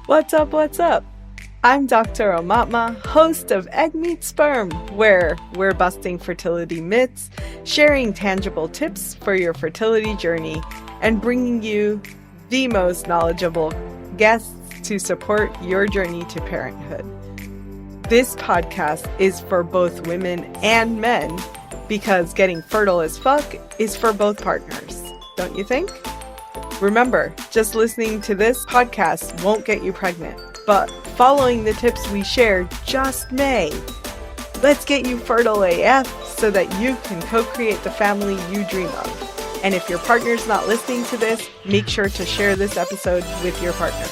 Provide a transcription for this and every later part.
What's up? What's up? I'm Dr. Omatma, host of Egg Meets Sperm, where we're busting fertility myths, sharing tangible tips for your fertility journey, and bringing you the most knowledgeable guests to support your journey to parenthood. This podcast is for both women and men because getting fertile as fuck is for both partners, don't you think? Remember, just listening to this podcast won't get you pregnant, but following the tips we share just may. Let's get you fertile AF so that you can co-create the family you dream of. And if your partner's not listening to this, make sure to share this episode with your partner.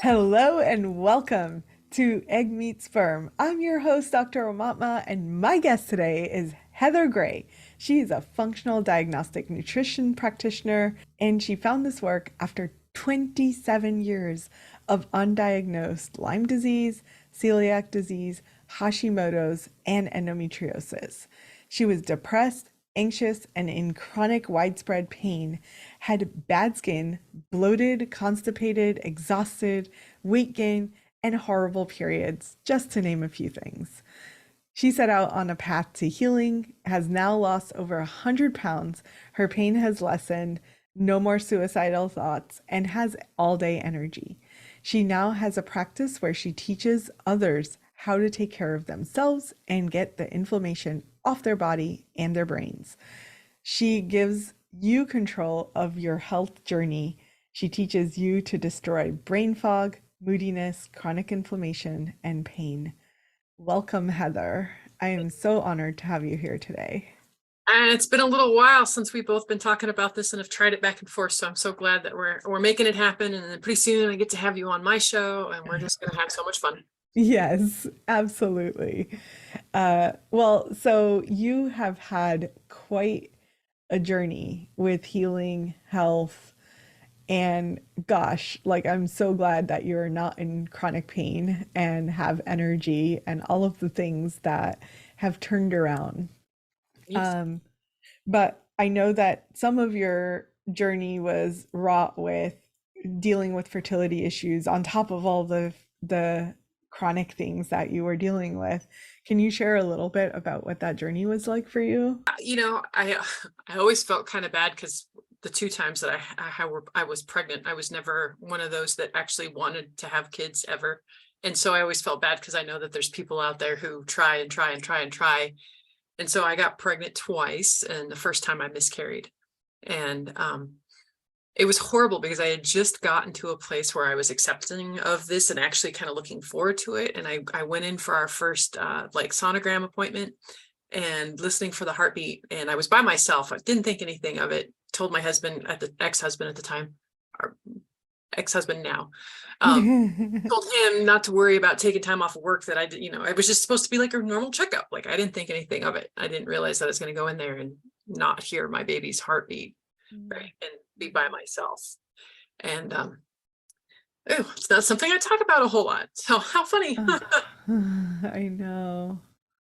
Hello and welcome to Egg Meets Sperm. I'm your host, Dr. Omatma, and my guest today is Heather Gray. She is a functional diagnostic nutrition practitioner, and she found this work after 27 years of undiagnosed Lyme disease, celiac disease, Hashimoto's, and endometriosis. She was depressed, anxious, and in chronic widespread pain, had bad skin, bloated, constipated, exhausted, weight gain, and horrible periods, just to name a few things. She set out on a path to healing, has now lost over 100 pounds, her pain has lessened, no more suicidal thoughts, and has all-day energy. She now has a practice where she teaches others how to take care of themselves and get the inflammation off their body and their brains. She gives you control of your health journey. She teaches you to destroy brain fog, moodiness, chronic inflammation, and pain. Welcome, Heather. I am so honored to have you here today. And it's been a little while since we've both been talking about this and have tried it back and forth. So I'm so glad that we're making it happen. And then pretty soon I get to have you on my show and we're just going to have so much fun. Yes, absolutely. So you have had quite a journey with healing, health, and gosh, I'm so glad that you're not in chronic pain and have energy and all of the things that have turned around. Yes. But I know that some of your journey was wrought with dealing with fertility issues on top of all the chronic things that you were dealing with. Can you share a little bit about what that journey was like for you? I always felt kind of bad because the two times that I was pregnant, I was never one of those that actually wanted to have kids ever. And so I always felt bad because I know that there's people out there who try and try and try and try. And so I got pregnant twice, and the first time I miscarried. And it was horrible because I had just gotten to a place where I was accepting of this and actually kind of looking forward to it. And I went in for our first sonogram appointment and listening for the heartbeat. And I was by myself. I didn't think anything of it. Told my husband, ex-husband at the time, or ex-husband now, told him not to worry about taking time off of work, that I did, it was just supposed to be like a normal checkup. Like I didn't think anything of it. I didn't realize that I was going to go in there and not hear my baby's heartbeat, right, and be by myself. And it's not something I talk about a whole lot. So how funny. I know.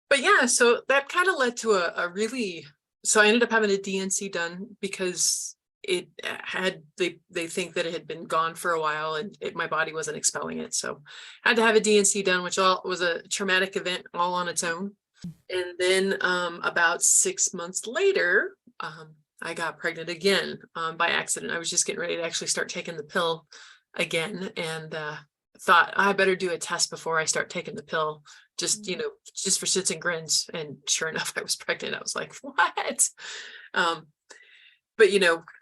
But yeah, so that kind of led to so I ended up having a DNC done because it had, they think that it had been gone for a while and my body wasn't expelling it. So I had to have a DNC done, which was a traumatic event all on its own. And then about 6 months later, I got pregnant again by accident. I was just getting ready to actually start taking the pill again, and thought I better do a test before I start taking the pill, just for shits and grins. And sure enough, I was pregnant. I was like, what? But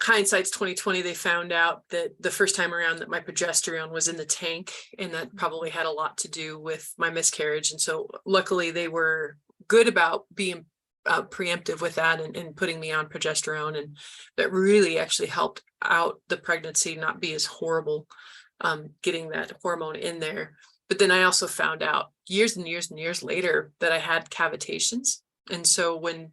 hindsight's 2020. They found out that the first time around that my progesterone was in the tank, and that probably had a lot to do with my miscarriage. And so luckily they were good about being preemptive with that and putting me on progesterone, and that really actually helped out the pregnancy not be as horrible, getting that hormone in there. But then I also found out years and years and years later that I had cavitations. And so when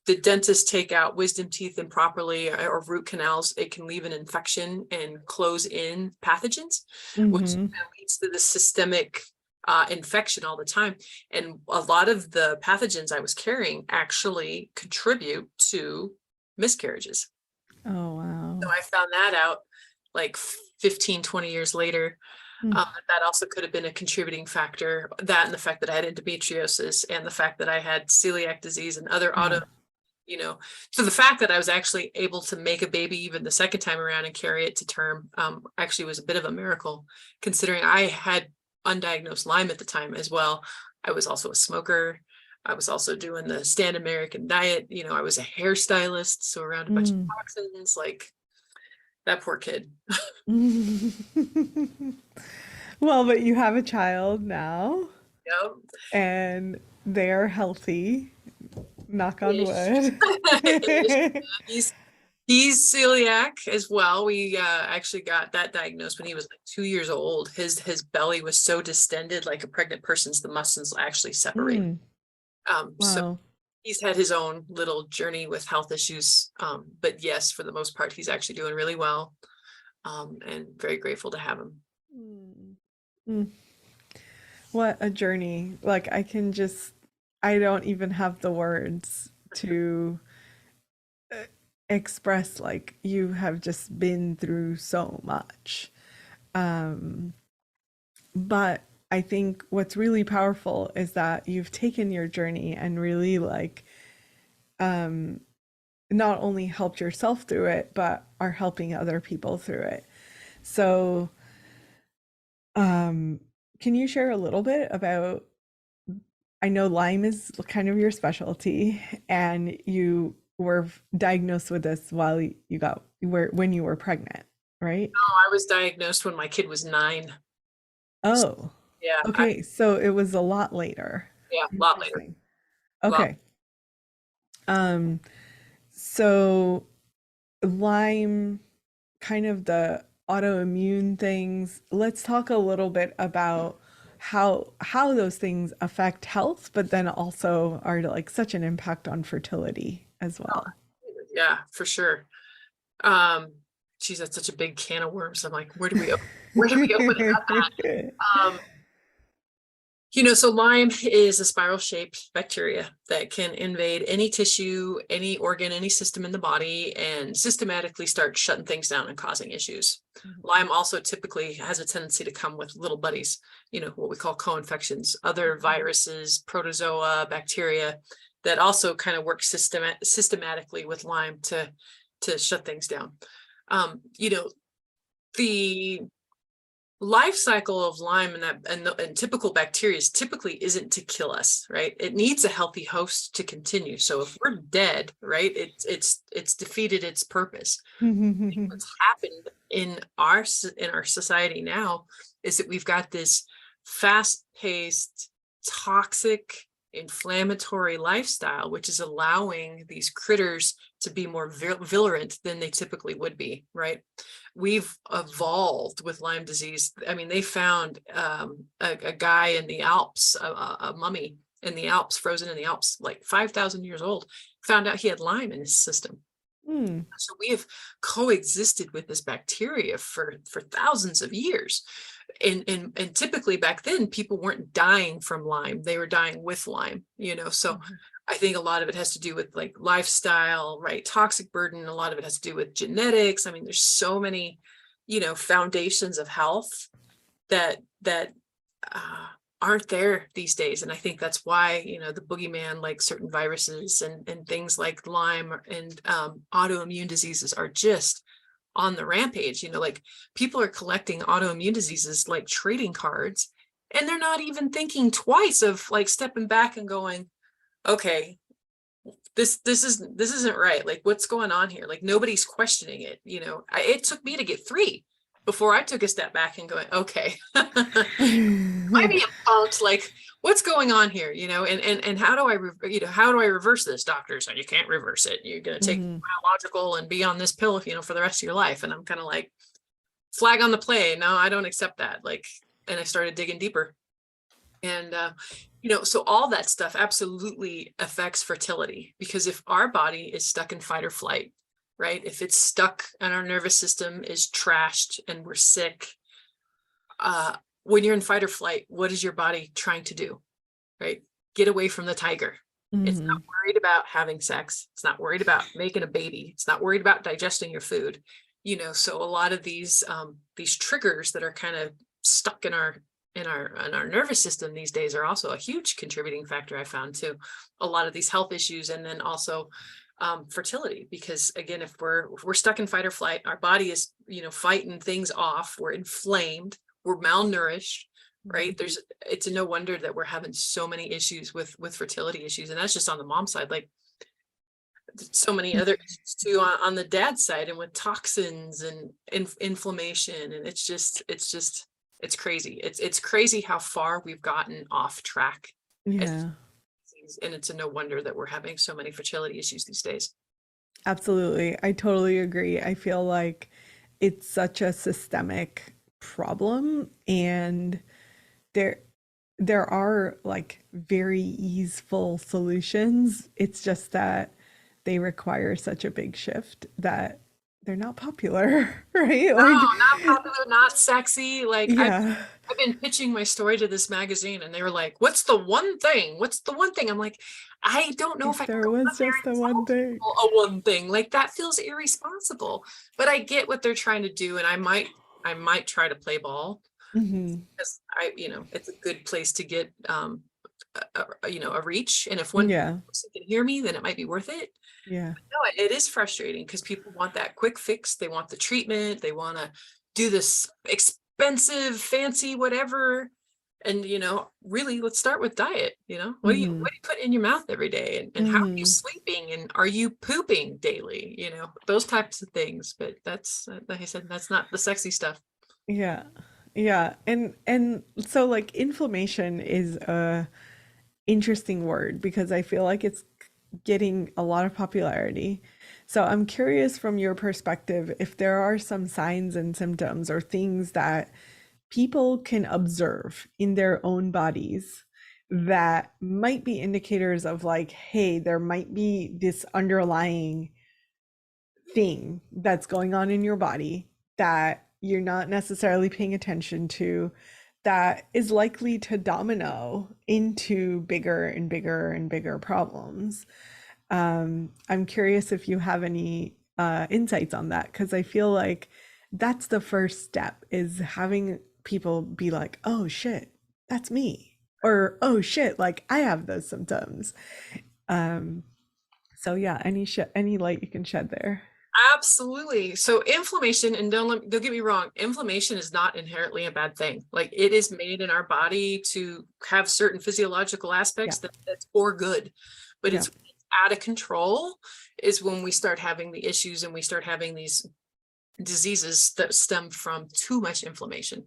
the dentists take out wisdom teeth improperly or root canals, it can leave an infection and close in pathogens, which leads to the systemic infection all the time. And a lot of the pathogens I was carrying actually contribute to miscarriages. Oh, wow. So I found that out like 15, 20 years later. That also could have been a contributing factor, that and the fact that I had endometriosis and the fact that I had celiac disease and other auto, so the fact that I was actually able to make a baby even the second time around and carry it to term actually was a bit of a miracle, considering I had undiagnosed Lyme at the time as well. I was also a smoker. I was also doing the standard American diet. I was a hairstylist, so around a bunch of toxins, like that poor kid. Well, but you have a child now Yep. and they're healthy, knock on Ish. wood. He's celiac as well. We actually got that diagnosed when he was like 2 years old. His belly was so distended, like a pregnant person's, the muscles actually separate. So Wow. he's had his own little journey with health issues. But yes, for the most part, he's actually doing really well. And very grateful to have him. Mm. What a journey. Like I don't even have the words to express, like, you have just been through so much. But I think what's really powerful is that you've taken your journey and really not only helped yourself through it, but are helping other people through it. So, can you share a little bit about, I know Lyme is kind of your specialty, and you were diagnosed with this while when you were pregnant, right? No, I was diagnosed when my kid was 9. Oh, Yeah. okay. So it was a lot later. Yeah, a lot later. Interesting. Okay. So Lyme, kind of the autoimmune things. Let's talk a little bit about how those things affect health, but then also are like such an impact on fertility as well. Yeah, for sure. Geez, that's such a big can of worms. I'm like, where do we open up that? So Lyme is a spiral-shaped bacteria that can invade any tissue, any organ, any system in the body, and systematically start shutting things down and causing issues. Lyme also typically has a tendency to come with little buddies, what we call co-infections, other viruses, protozoa, bacteria that also kind of work systematically with Lyme to shut things down. The life cycle of Lyme and typical bacteria typically isn't to kill us, right? It needs a healthy host to continue. So if we're dead, right, it's defeated its purpose. What's happened in our society now is that we've got this fast-paced, toxic, inflammatory lifestyle, which is allowing these critters to be more virulent than they typically would be, right? We've evolved with Lyme disease. I mean, they found a guy in the Alps, a mummy in the Alps, frozen in the Alps, like 5,000 years old, found out he had Lyme in his system. So we have coexisted with this bacteria for thousands of years. And typically back then, people weren't dying from Lyme. They were dying with Lyme, so I think a lot of it has to do with like lifestyle, right? Toxic burden. A lot of it has to do with genetics. I mean, there's so many, foundations of health that aren't there these days. And I think that's why, the boogeyman, like certain viruses and things like Lyme and autoimmune diseases are just on the rampage. Like people are collecting autoimmune diseases like trading cards, and they're not even thinking twice of like stepping back and going, okay, this isn't right. Like, what's going on here? Like, nobody's questioning it. It took me to get 3 before I took a step back and going, okay, might be punked. Like, what's going on here? And how do I reverse this, doctor? So you can't reverse it. You're going to take biological and be on this pill, for the rest of your life. And I'm kind of like, flag on the play. No, I don't accept that. Like, and I started digging deeper. And, so all that stuff absolutely affects fertility, because if our body is stuck in fight or flight, right? If it's stuck and our nervous system is trashed and we're sick, when you're in fight or flight, what is your body trying to do, right? Get away from the tiger. It's not worried about having sex. It's not worried about making a baby. It's not worried about digesting your food. So a lot of these triggers that are kind of stuck in our nervous system these days are also a huge contributing factor, I found, to a lot of these health issues. And then also fertility, because again, if we're stuck in fight or flight, our body is, fighting things off, we're inflamed, we're malnourished, right? It's no wonder that we're having so many issues with fertility issues. And that's just on the mom side, like so many other issues too on the dad side, and with toxins and inflammation. And it's crazy. It's crazy how far we've gotten off track. Yeah. And it's a no wonder that we're having so many fertility issues these days. Absolutely. I totally agree. I feel like it's such a systemic problem, and there are like very easeful solutions. It's just that they require such a big shift that they're not popular, right? No, not popular, not sexy. Like yeah. I've been pitching my story to this magazine, and they were like, "What's the one thing? What's the one thing?" I'm like, I don't know if I can There go was out there just and the tell one thing. people a one thing. Like that feels irresponsible. But I get what they're trying to do, and I might try to play ball, hmm because it's a good place to get a reach. And if one Yeah. person can hear me, then it might be worth it. Yeah. No, it is frustrating because people want that quick fix. They want the treatment. They want to do this expensive, fancy, whatever. And, really, let's start with diet. What do you put in your mouth every day? And how are you sleeping? And are you pooping daily? Those types of things. But that's, like I said, that's not the sexy stuff. Yeah. Yeah. And so like inflammation is a interesting word because I feel like it's getting a lot of popularity. So I'm curious from your perspective if there are some signs and symptoms or things that people can observe in their own bodies that might be indicators of like, hey, there might be this underlying thing that's going on in your body that you're not necessarily paying attention to, that is likely to domino into bigger and bigger and bigger problems. I'm curious if you have any insights on that, because I feel like that's the first step, is having people be like, oh shit, that's me. Or, oh shit, like I have those symptoms. So yeah, any light you can shed there. Absolutely. So inflammation, and don't get me wrong, inflammation is not inherently a bad thing. Like it is made in our body to have certain physiological aspects that's for good. But it's out of control is when we start having the issues and we start having these diseases that stem from too much inflammation.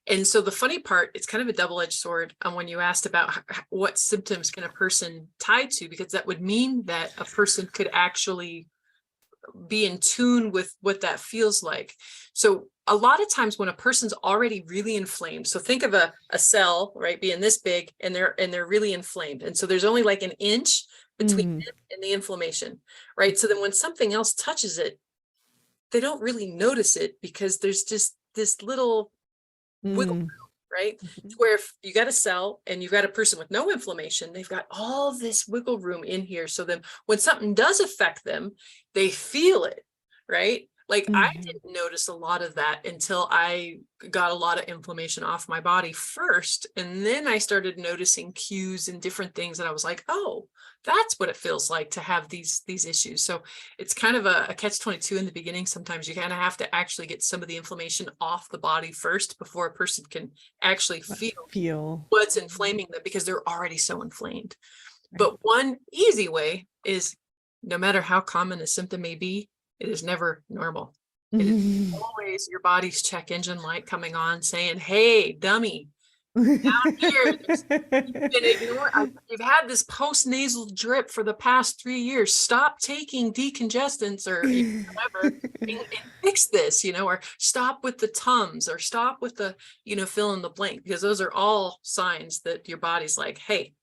And so the funny part, it's kind of a double-edged sword when you asked about what symptoms can a person tie to, because that would mean that a person could actually be in tune with what that feels like. So a lot of times when a person's already really inflamed, so think of a cell, right, being this big, and they're really inflamed. And so there's only like an inch between it and the inflammation, right? So then when something else touches it, they don't really notice it because there's just this little wiggle room, right? Where if you got a cell and you've got a person with no inflammation, they've got all this wiggle room in here. So then when something does affect them, they feel it, right? Like I didn't notice a lot of that until I got a lot of inflammation off my body first. And then I started noticing cues and different things that I was like, oh, that's what it feels like to have these issues. So it's kind of a catch-22 in the beginning. Sometimes you kind of have to actually get some of the inflammation off the body first before a person can actually feel what's inflaming them, because they're already so inflamed. Right. But one easy way is, no matter how common a symptom may be, it is never normal. It is always your body's check engine light coming on saying, hey, dummy, down here, you've had this post-nasal drip for the past 3 years. Stop taking decongestants or whatever and fix this, or stop with the Tums, or stop with the, fill in the blank, because those are all signs that your body's like, hey,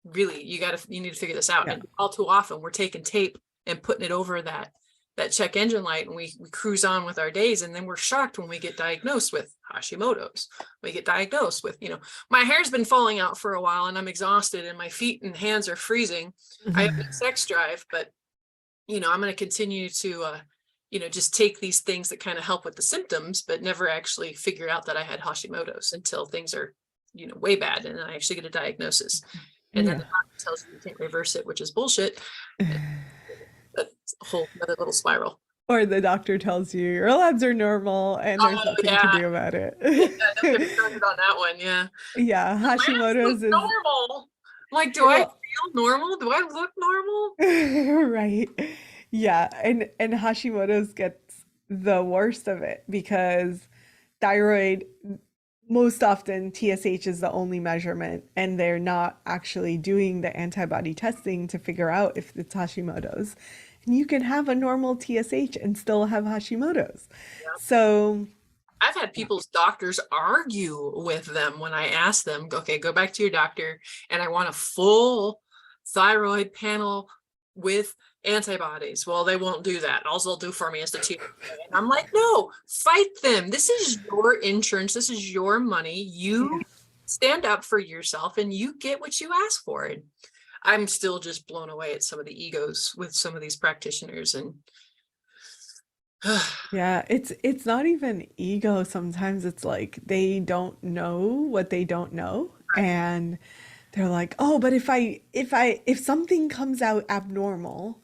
really, you need to figure this out. And all too often we're taking tape and putting it over that check engine light, and we cruise on with our days. And then we're shocked when we get diagnosed with Hashimoto's. We get diagnosed with, my hair's been falling out for a while and I'm exhausted and my feet and hands are freezing. I have a sex drive, but I'm going to continue to just take these things that kind of help with the symptoms, but never actually figure out that I had Hashimoto's until things are, way bad. And then I actually get a diagnosis. And then Yeah. the doctor tells you can't reverse it, which is bullshit. And that's a whole another little spiral. Or the doctor tells you your labs are normal and there's Oh nothing to yeah. do about it. Yeah, don't get me started on that one. Yeah. Yeah, My labs look Hashimoto's is normal. I'm like, do I well, feel normal? Do I look normal? right. Yeah, and Hashimoto's gets the worst of it because thyroid, most often TSH is the only measurement, and they're not actually doing the antibody testing to figure out if it's Hashimoto's. And you can have a normal TSH and still have Hashimoto's. Yeah. So, I've had people's doctors argue with them when I ask them, okay, go back to your doctor and I want a full thyroid panel with antibodies. Well, they won't do that. All they'll do for me is the T. And I'm like, no, fight them. This is your insurance. This is your money. You stand up for yourself and you get what you ask for. And I'm still just blown away at some of the egos with some of these practitioners. And yeah, it's not even ego. Sometimes it's like they don't know what they don't know, and they're like, "Oh, but if something comes out abnormal,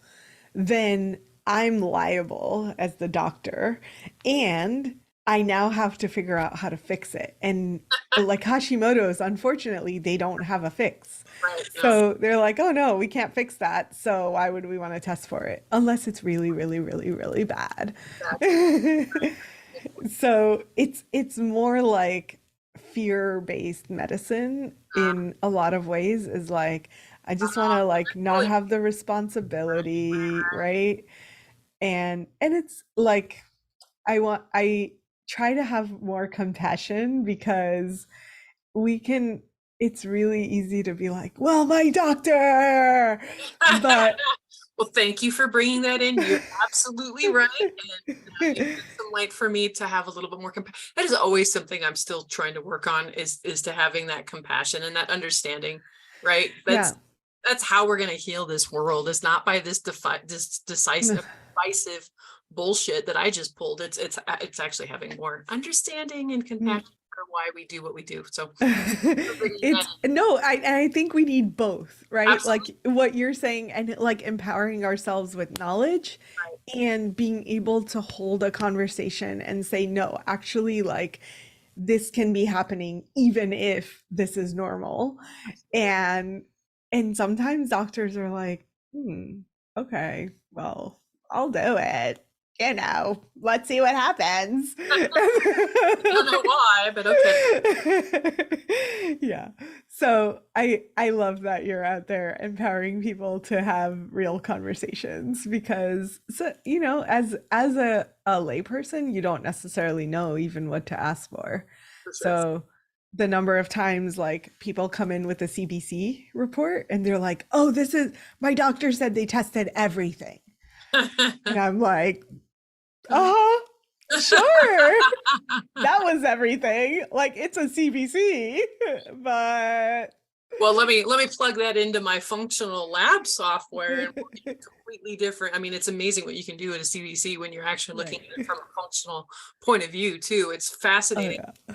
then I'm liable as the doctor, and I now have to figure out how to fix it." And like Hashimoto's, unfortunately, they don't have a fix. right, no, So they're like, "Oh no, we can't fix that. So why would we want to test for it? Unless it's really, really, really, really bad." exactly. So it's more like fear-based medicine in a lot of ways is like I just want to like not Really, have the responsibility, right? And it's like I try to have more compassion because we can it's really easy to be like, "Well, my doctor." But well, thank you for bringing that in. You're absolutely right. And you shed some light for me to have a little bit more compassion. That is always something I'm still trying to work on is to having that compassion and that understanding, right? yeah. That's how we're going to heal this world. Is not by this divisive bullshit that I just pulled. It's actually having more understanding and compassion for why we do what we do. So It's no, I think we need both, right? Like absolutely what you're saying and like empowering ourselves with knowledge right. and being able to hold a conversation and say, no, actually, like this can be happening even if this is normal. And sometimes doctors are like, okay, well, I'll do it. Let's see what happens. I don't know why, but okay. Yeah. So I love that you're out there empowering people to have real conversations because so as a layperson, you don't necessarily know even what to ask for. For sure. So the number of times like people come in with a CBC report and they're like, "Oh, this is my doctor said they tested everything." And I'm like, sure. That was everything. Like it's a CBC, but Well, let me plug that into my functional lab software and we'll be completely different. I mean, it's amazing what you can do at a CBC when you're actually looking right. at it from a functional point of view too. It's Oh fascinating. yeah.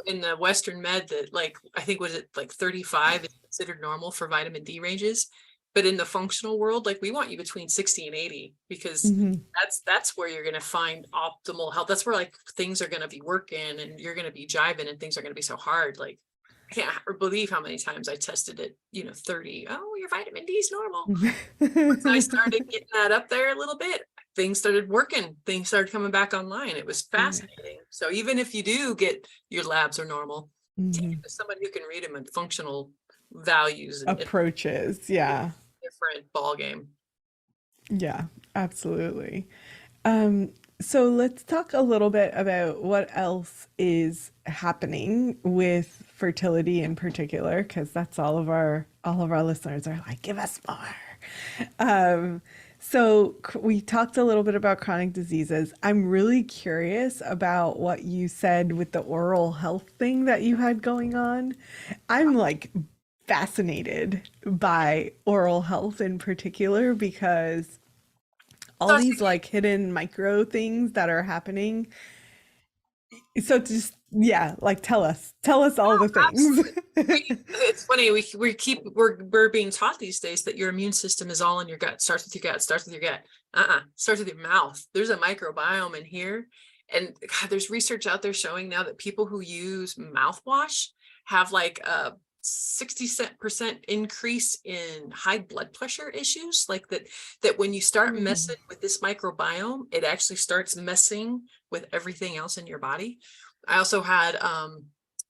In the Western med that like I think was it like 35 is considered normal for vitamin D ranges. But in the functional world, like we want you between 60 and 80 because Mhm. that's where you're going to find optimal health. That's where like things are going to be working and you're going to be jiving and things are going to be so hard. Like I can't believe how many times I tested it, 30. Oh, your vitamin D is normal. Once I started getting that up there a little bit, things started working. Things started coming back online. It was fascinating. So even if you do get your labs are normal, take it Mhm. to somebody who can read them and functional values and Approaches. Yeah. different ball game. Yeah, absolutely. Um, so let's talk a little bit about what else is happening with fertility in particular, because that's all of our listeners are like, give us more. So we talked a little bit about chronic diseases. I'm really curious about what you said with the oral health thing that you had going on. I'm like fascinated by oral health in particular because all So these like hidden micro things that are happening. So just, yeah, like tell us all the things. absolutely. It's funny, we're being taught these days that your immune system is all in your gut. Starts with your gut, starts with your gut. Starts with your mouth. There's a microbiome in here. And God, there's research out there showing now that people who use mouthwash have like a 60% increase in high blood pressure issues. Like that when you start messing with this microbiome, it actually starts messing with everything else in your body. I also had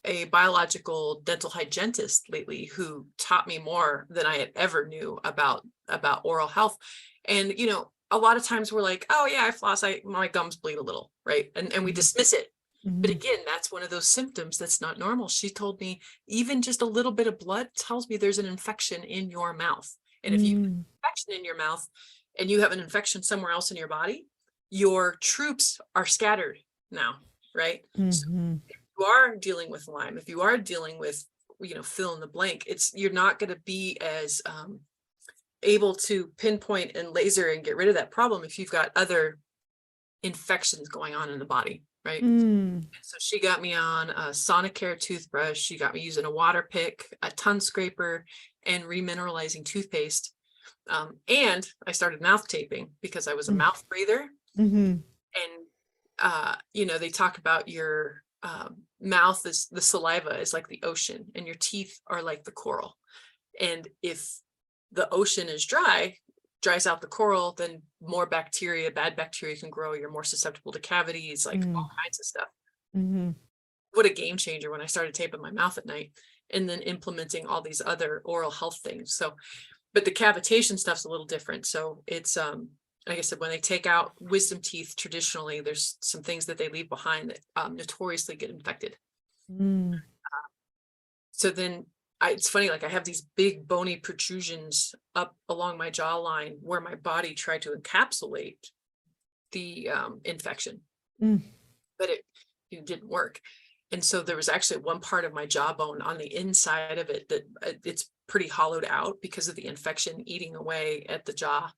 a biological dental hygienist lately who taught me more than I had ever knew about oral health. And a lot of times we're like, oh yeah, I floss, my gums bleed a little, right? And we dismiss it. But again, that's one of those symptoms that's not normal. She told me even just a little bit of blood tells me there's an infection in your mouth. And if you have an infection in your mouth and you have an infection somewhere else in your body, your troops are scattered now, right? So if you are dealing with Lyme, if you are dealing with, fill in the blank, you're not going to be as able to pinpoint and laser and get rid of that problem if you've got other infections going on in the body, right? So she got me on a Sonicare toothbrush. She got me using a water pick, a tongue scraper, and remineralizing toothpaste. And I started mouth taping because I was a mouth breather. And they talk about your mouth is the saliva is like the ocean, and your teeth are like the coral. And if the ocean is dries out the coral, then more bacteria, bad bacteria can grow. You're more susceptible to cavities, like all kinds of stuff. What a game changer when I started taping my mouth at night and then implementing all these other oral health things. So, but the cavitation stuff's a little different. So it's, like I said, when they take out wisdom teeth, traditionally, there's some things that they leave behind that notoriously get infected. So then it's funny, like I have these big bony protrusions up along my jawline where my body tried to encapsulate the infection, but it didn't work. And so there was actually one part of my jawbone on the inside of it that it's pretty hollowed out because of the infection eating away at the jaw,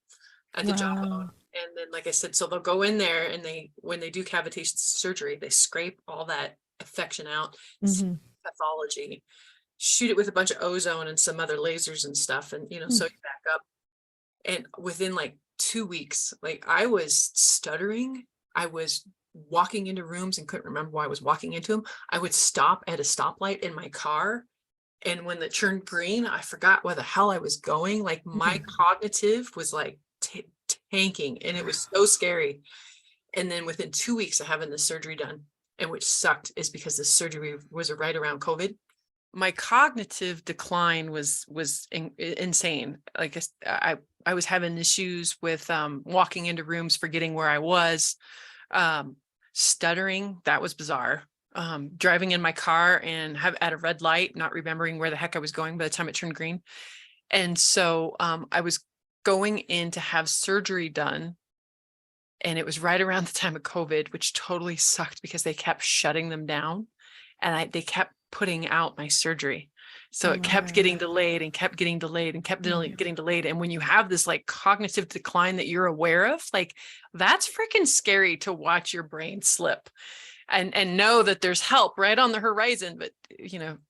at the jawbone. And then, like I said, so they'll go in there and when they do cavitation surgery, they scrape all that infection out, pathology, shoot it with a bunch of ozone and some other lasers and stuff, and sew you back up. And within like 2 weeks, like I was stuttering. I was walking into rooms and couldn't remember why I was walking into them. I would stop at a stoplight in my car, and when it turned green, I forgot where the hell I was going. Like my cognitive was like tanking, and it was so scary. And then within 2 weeks of having the surgery done, and which sucked is because the surgery was right around COVID, my cognitive decline was insane. Like I was having issues with walking into rooms, forgetting where I was, stuttering. That was bizarre. Driving in my car and at a red light, not remembering where the heck I was going by the time it turned green. And so I was going in to have surgery done, and it was right around the time of COVID, which totally sucked because they kept shutting them down, and they kept putting out my surgery. So it kept getting delayed and kept getting delayed and kept getting delayed. And when you have this like cognitive decline that you're aware of, like that's freaking scary to watch your brain slip and know that there's help right on the horizon, but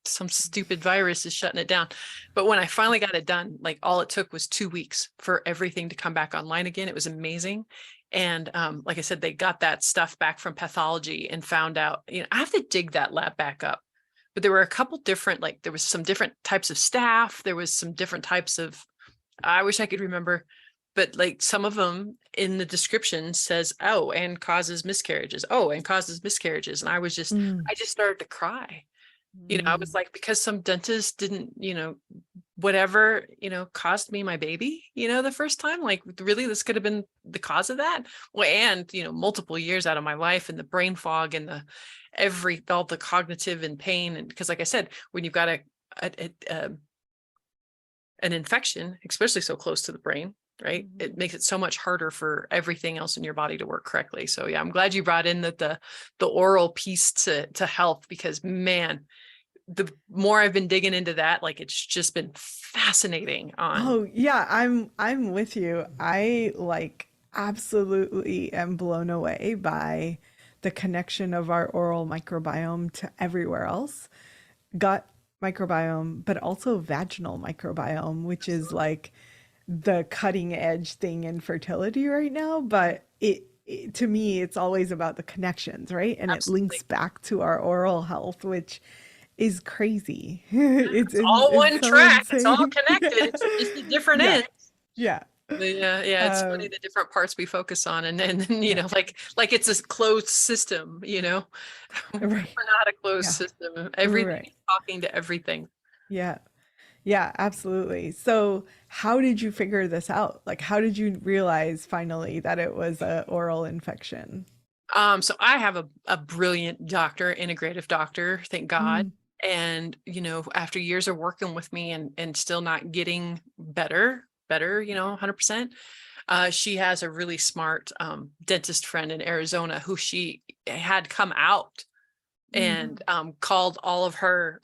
some stupid virus is shutting it down. But when I finally got it done, like all it took was 2 weeks for everything to come back online again. It was amazing. And like I said, they got that stuff back from pathology and found out, I have to dig that lab back up. But there were a couple different, like there was some different types of staph. There was some different types of, I wish I could remember, but like some of them in the description says, oh, and causes miscarriages. Oh, and causes miscarriages. And I just started to cry. I was like, because some dentist didn't, whatever, cost me my baby, the first time, like really, this could have been the cause of that. Well, and, multiple years out of my life and the brain fog and all the cognitive and pain. And because like I said, when you've got an infection, especially so close to the brain, right, it makes it so much harder for everything else in your body to work correctly. So yeah, I'm glad you brought in the oral piece to health, because man, the more I've been digging into that, like it's just been fascinating on. Oh yeah, I'm with you. I like absolutely am blown away by the connection of our oral microbiome to everywhere else. Gut microbiome, but also vaginal microbiome, which is like the cutting edge thing in fertility right now. But to me, it's always about the connections, right? And it links Absolutely. back to our oral health, which is crazy. It's all It's one so track. It's all insane. connected. It's just the different Yeah, ends. yeah. Yeah, yeah, it's funny Um, the different parts we focus on, and then yeah, like it's a closed system, We're right. not a closed Yeah, system. Everything right. is talking to everything. Yeah. Yeah, absolutely. So, how did you figure this out? Like, how did you realize finally that it was a oral infection? So I have a brilliant doctor, integrative doctor, thank God. Mm, And, after years of working with me and still not getting better, 100%. She has a really smart dentist friend in Arizona who she had come out mm, and called all of her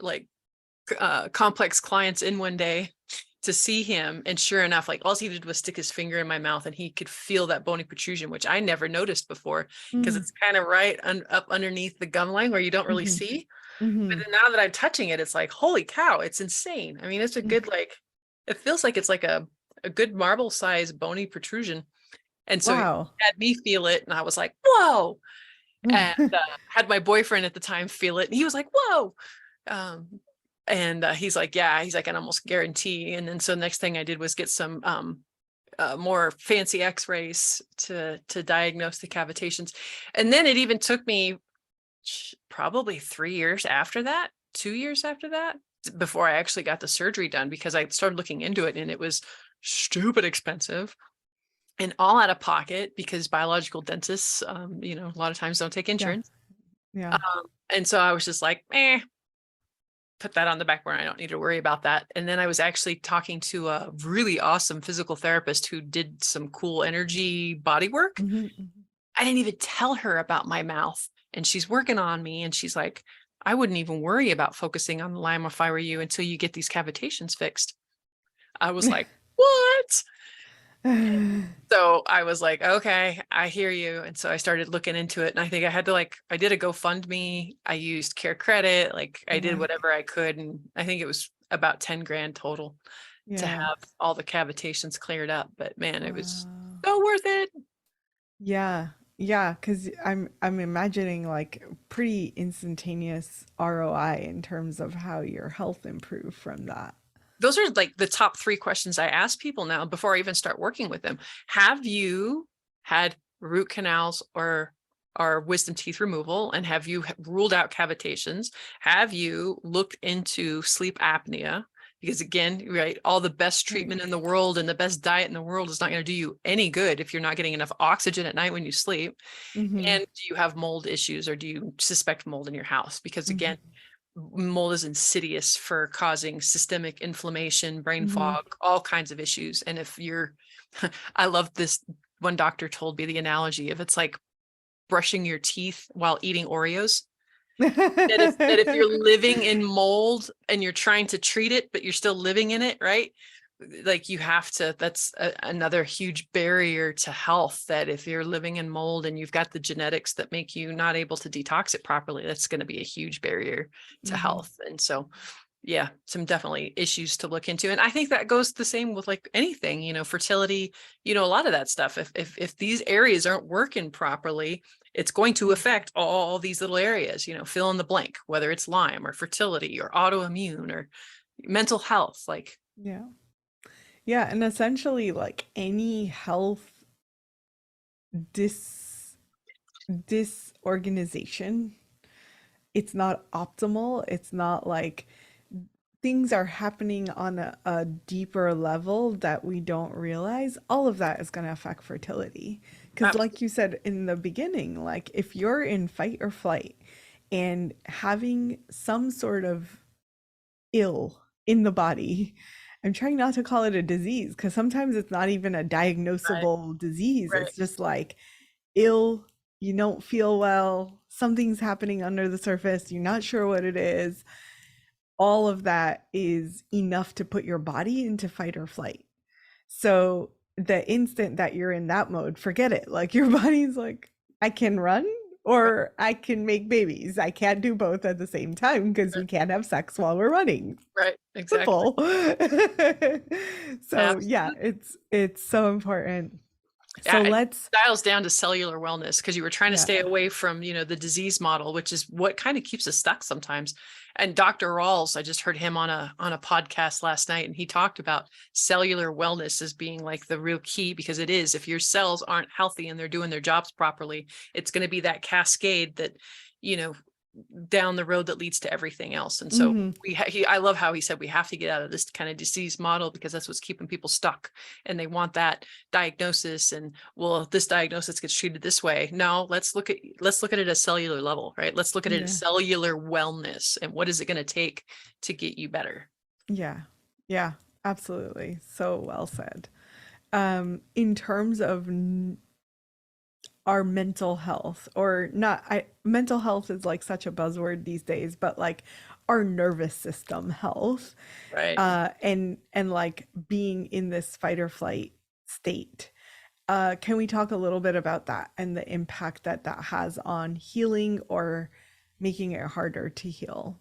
complex clients in one day to see him. And sure enough, like all he did was stick his finger in my mouth and he could feel that bony protrusion, which I never noticed before because mm, it's kind of right up underneath the gum line where you don't really mhm, see. But mhm, then now that I'm touching it, it's like, holy cow, it's insane. I mean, it's a mm. good, it feels like it's like a good marble size bony protrusion. And so he Wow. had me feel it and I was like, whoa. And had my boyfriend at the time feel it and he was like, whoa. Um, and he's like, yeah, he's like, I can almost guarantee. And then so the next thing I did was get some more fancy x-rays to diagnose the cavitations. And then it even took me probably 3 years after that, 2 years after that, before I actually got the surgery done because I started looking into it and it was stupid expensive and all out of pocket because biological dentists, a lot of times don't take Yeah, insurance. yeah. And so I was just like, put that on the back burner. I don't need to worry about that. And then I was actually talking to a really awesome physical therapist who did some cool energy body work. Mhm, mhm. I didn't even tell her about my mouth. And she's working on me. And she's like, I wouldn't even worry about focusing on the Lyme if I were you until you get these cavitations fixed. I was like, what? So I was like, okay, I hear you. And so I started looking into it. And I think I had to I did a GoFundMe. I used Care Credit. I did Right. whatever I could. And I think it was about 10 grand total to Yeah. have all the cavitations cleared up. But man, it was Wow. so worth it. Yeah. Yeah, because I'm imagining like pretty instantaneous ROI in terms of how your health improved from that. Those are like the top 3 questions I ask people now before I even start working with them. Have you had root canals or wisdom teeth removal? And have you ruled out cavitations? Have you looked into sleep apnea? Because again, right, all the best Right. treatment in the world and the best diet in the world is not going to do you any good if you're not getting enough oxygen at night when you sleep. Mm-hmm. And do you have mold issues or do you suspect mold in your house? Because again, Mm-hmm. mold is insidious for causing systemic inflammation, brain Mm-hmm. fog, all kinds of issues. And if you're, I love this. One doctor told me the analogy of it's like brushing your teeth while eating Oreos. That if you're living in mold and you're trying to treat it, but you're still living in it, right? Like you have to, that's another huge barrier to health, that if you're living in mold and you've got the genetics that make you not able to detox it properly, that's going to be a huge barrier to Mm-hmm. health. And so yeah, some definitely issues to look into. And I think that goes the same with like anything, fertility, a lot of that stuff. If these areas aren't working properly, it's going to affect all these little areas, fill in the blank, whether it's Lyme or fertility or autoimmune or mental health. Like, Yeah. Yeah, and essentially like any health dis disorganization, it's not optimal. It's not like things are happening on a deeper level that we don't realize. All of that is going to affect fertility. Because, like you said in the beginning, like if you're in fight or flight and having some sort of ill in the body, I'm trying not to call it a disease because sometimes it's not even a right, diagnosable disease. right. It's just like ill, you don't feel well, something's happening under the surface, you're not sure what it is. All of that is enough to put your body into fight or flight. So the instant that you're in that mode, forget it. Like your body's like, I can run or I can make babies. I can't do both at the same time because we can't have sex while we're running. Right. Exactly. Simple. So yeah, Absolutely. it's so important. So Yeah, it let's, dials down to cellular wellness because you were trying to stay yeah. away from, the disease model, which is what kind of keeps us stuck sometimes. And Dr. Rawls, I just heard him on a podcast last night, and he talked about cellular wellness as being like the real key, because it is. If your cells aren't healthy and they're doing their jobs properly, it's going to be that cascade that, down the road that leads to everything else. And so I love how he said we have to get out of this kind of disease model because that's what's keeping people stuck, and they want that diagnosis. And well, if this diagnosis gets treated this way, no, let's look at it at a cellular level, right? Let's look at it as cellular wellness, and what is it going to take to get you better? Yeah. Yeah, absolutely. So well said. In terms of our mental health, or not, mental health is like such a buzzword these days, but like our nervous system health, Right. and like being in this fight or flight state. Can we talk a little bit about that and the impact that that has on healing or making it harder to heal?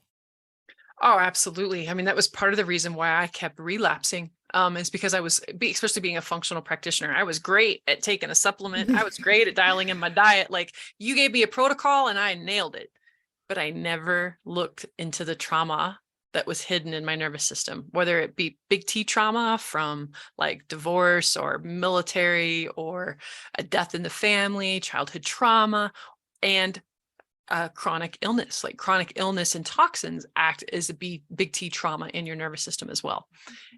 Oh, absolutely. I mean, that was part of the reason why I kept relapsing. Is because especially being a functional practitioner, I was great at taking a supplement. I was great at dialing in my diet. Like, you gave me a protocol and I nailed it, but I never looked into the trauma that was hidden in my nervous system, whether it be big T trauma from like divorce or military or a death in the family, childhood trauma, and chronic illness. Like, chronic illness and toxins act as a big T trauma in your nervous system as well.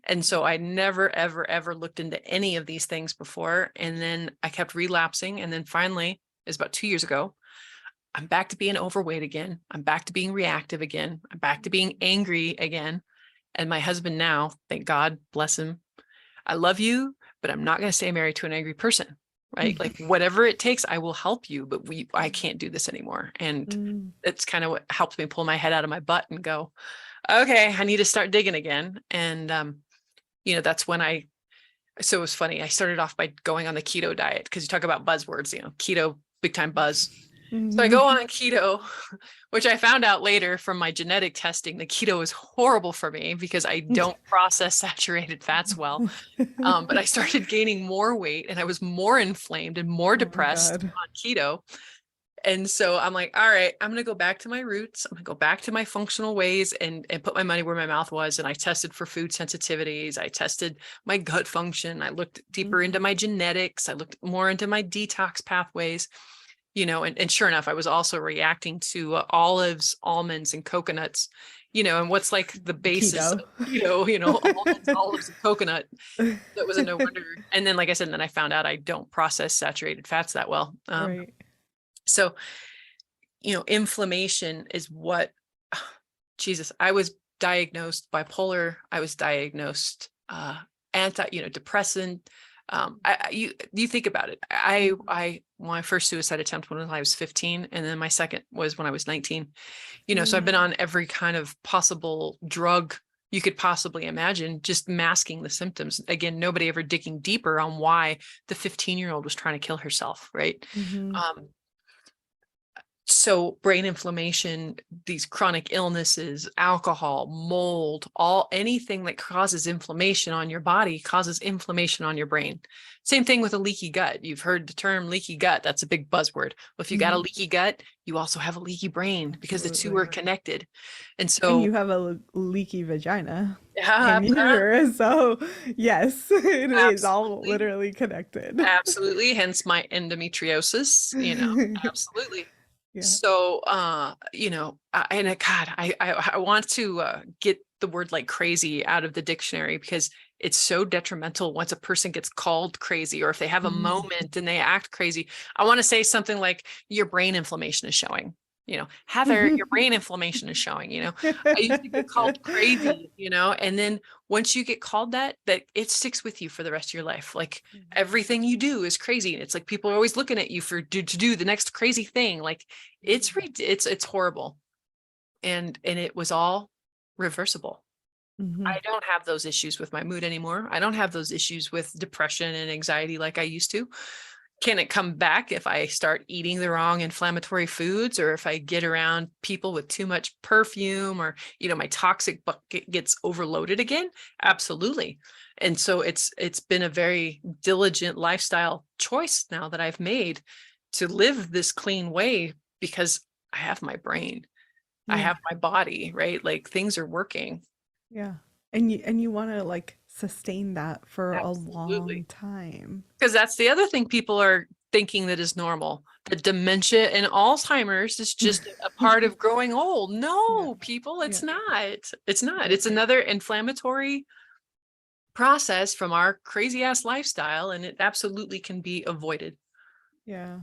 And so I never, ever, ever looked into any of these things before. And then I kept relapsing. And then finally, it was about 2 years ago, I'm back to being overweight again. I'm back to being reactive again. I'm back to being angry again. And my husband now, thank God, bless him, I love you, but I'm not going to stay married to an angry person. Right? Like, whatever it takes, I will help you, but I can't do this anymore. And it's kind of what helped me pull my head out of my butt and go, okay, I need to start digging again. And, that's when so it was funny. I started off by going on the keto diet, because you talk about buzzwords, keto, big time buzz. So I go on keto, which I found out later from my genetic testing, that keto is horrible for me because I don't process saturated fats well. But I started gaining more weight, and I was more inflamed and more depressed on keto. And so I'm like, all right, I'm going to go back to my roots. I'm going to go back to my functional ways and put my money where my mouth was. And I tested for food sensitivities. I tested my gut function. I looked deeper into my genetics. I looked more into my detox pathways. And sure enough, I was also reacting to olives, almonds, and coconuts, and what's like the basis of almonds, olives, and coconut. That was a no wonder. And then, like I said, then I found out I don't process saturated fats that well. Right. So, inflammation is what, Jesus, I was diagnosed bipolar. I was diagnosed depressant. You think about it. My first suicide attempt when I was 15, and then my second was when I was 19. So I've been on every kind of possible drug you could possibly imagine, just masking the symptoms. Again, nobody ever digging deeper on why the 15-year-old was trying to kill herself, right? So brain inflammation, these chronic illnesses, alcohol, mold, anything that causes inflammation on your body causes inflammation on your brain. Same thing with a leaky gut. You've heard the term leaky gut. That's a big buzzword. Well, if you got a leaky gut, you also have a leaky brain, because the two are connected. And so, and you have a leaky vagina and uterus. So yes, it is all literally connected. Absolutely. Hence my endometriosis, absolutely. Yeah. So, God, I want to get the word like crazy out of the dictionary, because it's so detrimental once a person gets called crazy, or if they have a moment and they act crazy. I want to say something like, your brain inflammation is showing. Heather, your brain inflammation is showing. I used to get called crazy, and then once you get called that it sticks with you for the rest of your life. Like, everything you do is crazy. It's like people are always looking at you to do the next crazy thing. Like, it's horrible. And it was all reversible. Mhm. I don't have those issues with my mood anymore. I don't have those issues with depression and anxiety like I used to. Can it come back if I start eating the wrong inflammatory foods, or if I get around people with too much perfume, or, my toxic bucket gets overloaded again? Absolutely. And so it's been a very diligent lifestyle choice now that I've made to live this clean way, because I have my brain, I Yeah. have my body, right? Like, things are working. Yeah. And you want to like sustain that for a long Absolutely. time. Because that's the other thing people are thinking that is normal. The dementia and Alzheimer's is just a part of growing old. Yeah. No, people, Yeah. it's not. It's not. Yeah. It's another inflammatory process from our crazy ass lifestyle, and it absolutely can be avoided. Yeah.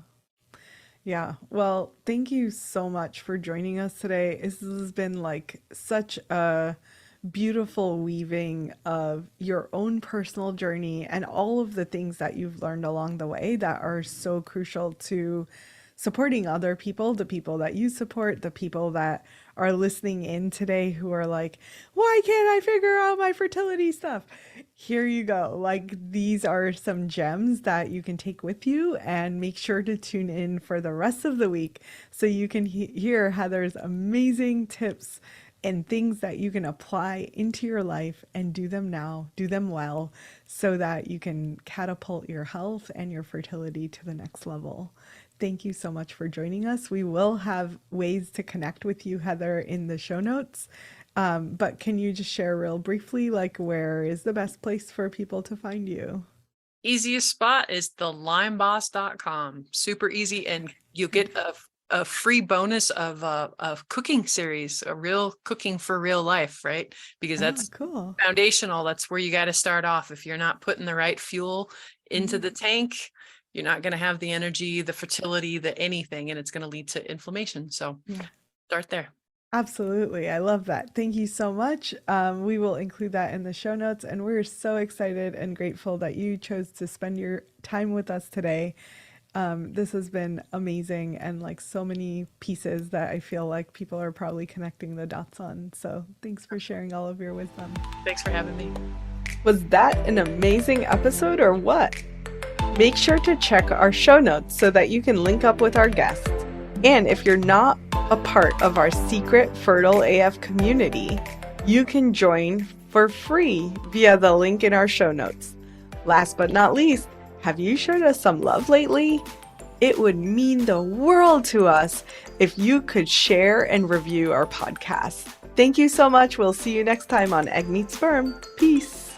Yeah. Well, thank you so much for joining us today. This has been like such a beautiful weaving of your own personal journey and all of the things that you've learned along the way that are so crucial to supporting other people, the people that you support, the people that are listening in today who are like, why can't I figure out my fertility stuff? Here you go. Like, these are some gems that you can take with you, and make sure to tune in for the rest of the week so you can hear Heather's amazing tips and things that you can apply into your life and do them now, do them well, so that you can catapult your health and your fertility to the next level. Thank you so much for joining us. We will have ways to connect with you, Heather, in the show notes. But can you just share real briefly, like, where is the best place for people to find you? Easiest spot is the limeboss.com. Super easy. And you get a free bonus of a cooking series, a real cooking for real life, right? Because Oh, that's cool. foundational. That's where you got to start off. If you're not putting the right fuel into the tank, you're not going to have the energy, the fertility, the anything, and it's going to lead to inflammation. So Yeah. start there. Absolutely. I love that. Thank you so much. We will include that in the show notes. And we're so excited and grateful that you chose to spend your time with us today. This has been amazing, and like so many pieces that I feel like people are probably connecting the dots on. So thanks for sharing all of your wisdom. Thanks for having me. Was that an amazing episode or what? Make sure to check our show notes so that you can link up with our guests. And if you're not a part of our secret Fertile AF community, you can join for free via the link in our show notes. Last but not least, have you showed us some love lately? It would mean the world to us if you could share and review our podcast. Thank you so much. We'll see you next time on Egg Meets Sperm. Peace.